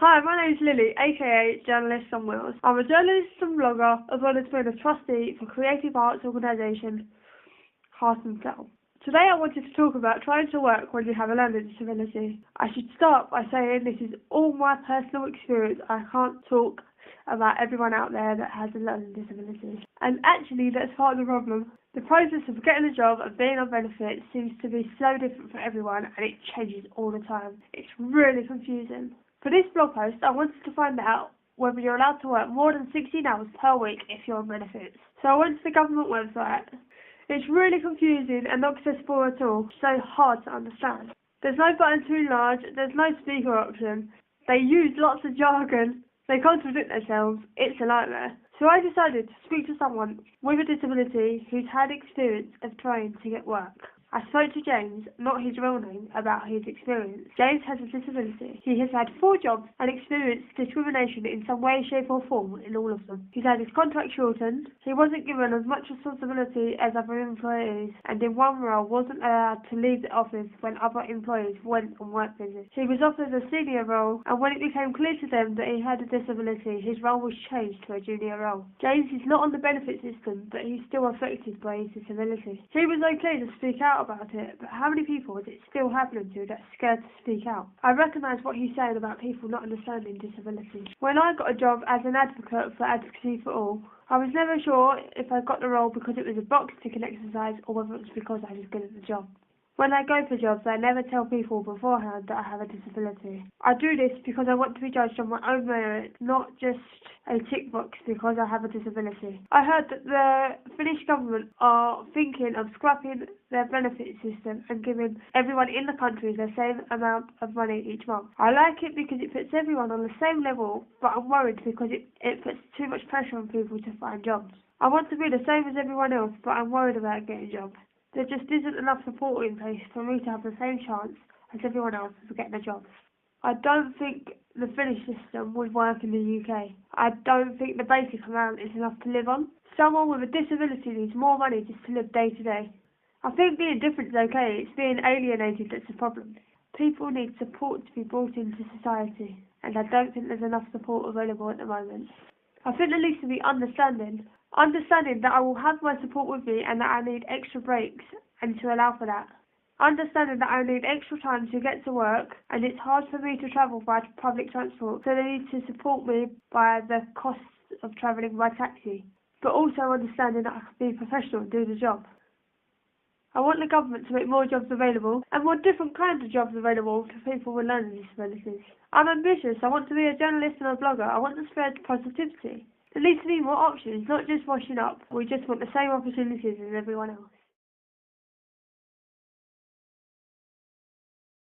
Hi, my name is Lilly, aka Journalist On.Wheelz. I'm a journalist and blogger, as well as being a trustee for creative arts organisation Heart and Cell. Today I wanted to talk about trying to work when you have a learning disability. I should start by saying this is all my personal experience. I can't talk about everyone out there that has a learning disability. And actually that's part of the problem. The process of getting a job and being on benefits seems to be so different for everyone, and it changes all the time. It's really confusing. For this blog post, I wanted to find out whether you're allowed to work more than 16 hours per week if you're on benefits. So I went to the government website. It's really confusing and not accessible at all, so hard to understand. There's no button too large, there's no speaker option, they use lots of jargon, they contradict themselves, it's a nightmare. So I decided to speak to someone with a disability who's had experience of trying to get work. I spoke to James, not his real name, about his experience. James has a disability. He has had 4 jobs and experienced discrimination in some way, shape or form in all of them. He's had his contract shortened, he wasn't given as much responsibility as other employees, and in one role wasn't allowed to leave the office when other employees went on work visits. He was offered a senior role, and when it became clear to them that he had a disability, his role was changed to a junior role. James is not on the benefit system, but he's still affected by his disability. He was okay to speak out about it, but how many people is it still happening to that's scared to speak out? I recognise what he's saying about people not understanding disabilities. When I got a job as an advocate for Advocacy for All, I was never sure if I got the role because it was a box ticking exercise or whether it was because I was good at the job. When I go for jobs, I never tell people beforehand that I have a disability. I do this because I want to be judged on my own merit, not just a tick box because I have a disability. I heard that the Finnish government are thinking of scrapping their benefit system and giving everyone in the country the same amount of money each month. I like it because it puts everyone on the same level, but I'm worried because it puts too much pressure on people to find jobs. I want to be the same as everyone else, but I'm worried about getting jobs. There just isn't enough support in place for me to have the same chance as everyone else for getting a job. I don't think the Finnish system would work in the UK. I don't think the basic amount is enough to live on. Someone with a disability needs more money just to live day to day. I think being different is okay, it's being alienated that's the problem. People need support to be brought into society, and I don't think there's enough support available at the moment. I think there needs to be understanding that I will have my support with me and that I need extra breaks and to allow for that. Understanding that I need extra time to get to work and it's hard for me to travel by public transport, so they need to support me by the costs of travelling by taxi. But also understanding that I can be professional and do the job. I want the government to make more jobs available and more different kinds of jobs available to people with learning disabilities. I'm ambitious, I want to be a journalist and a blogger, I want to spread positivity. There needs to be more options, not just washing up. We just want the same opportunities as everyone else.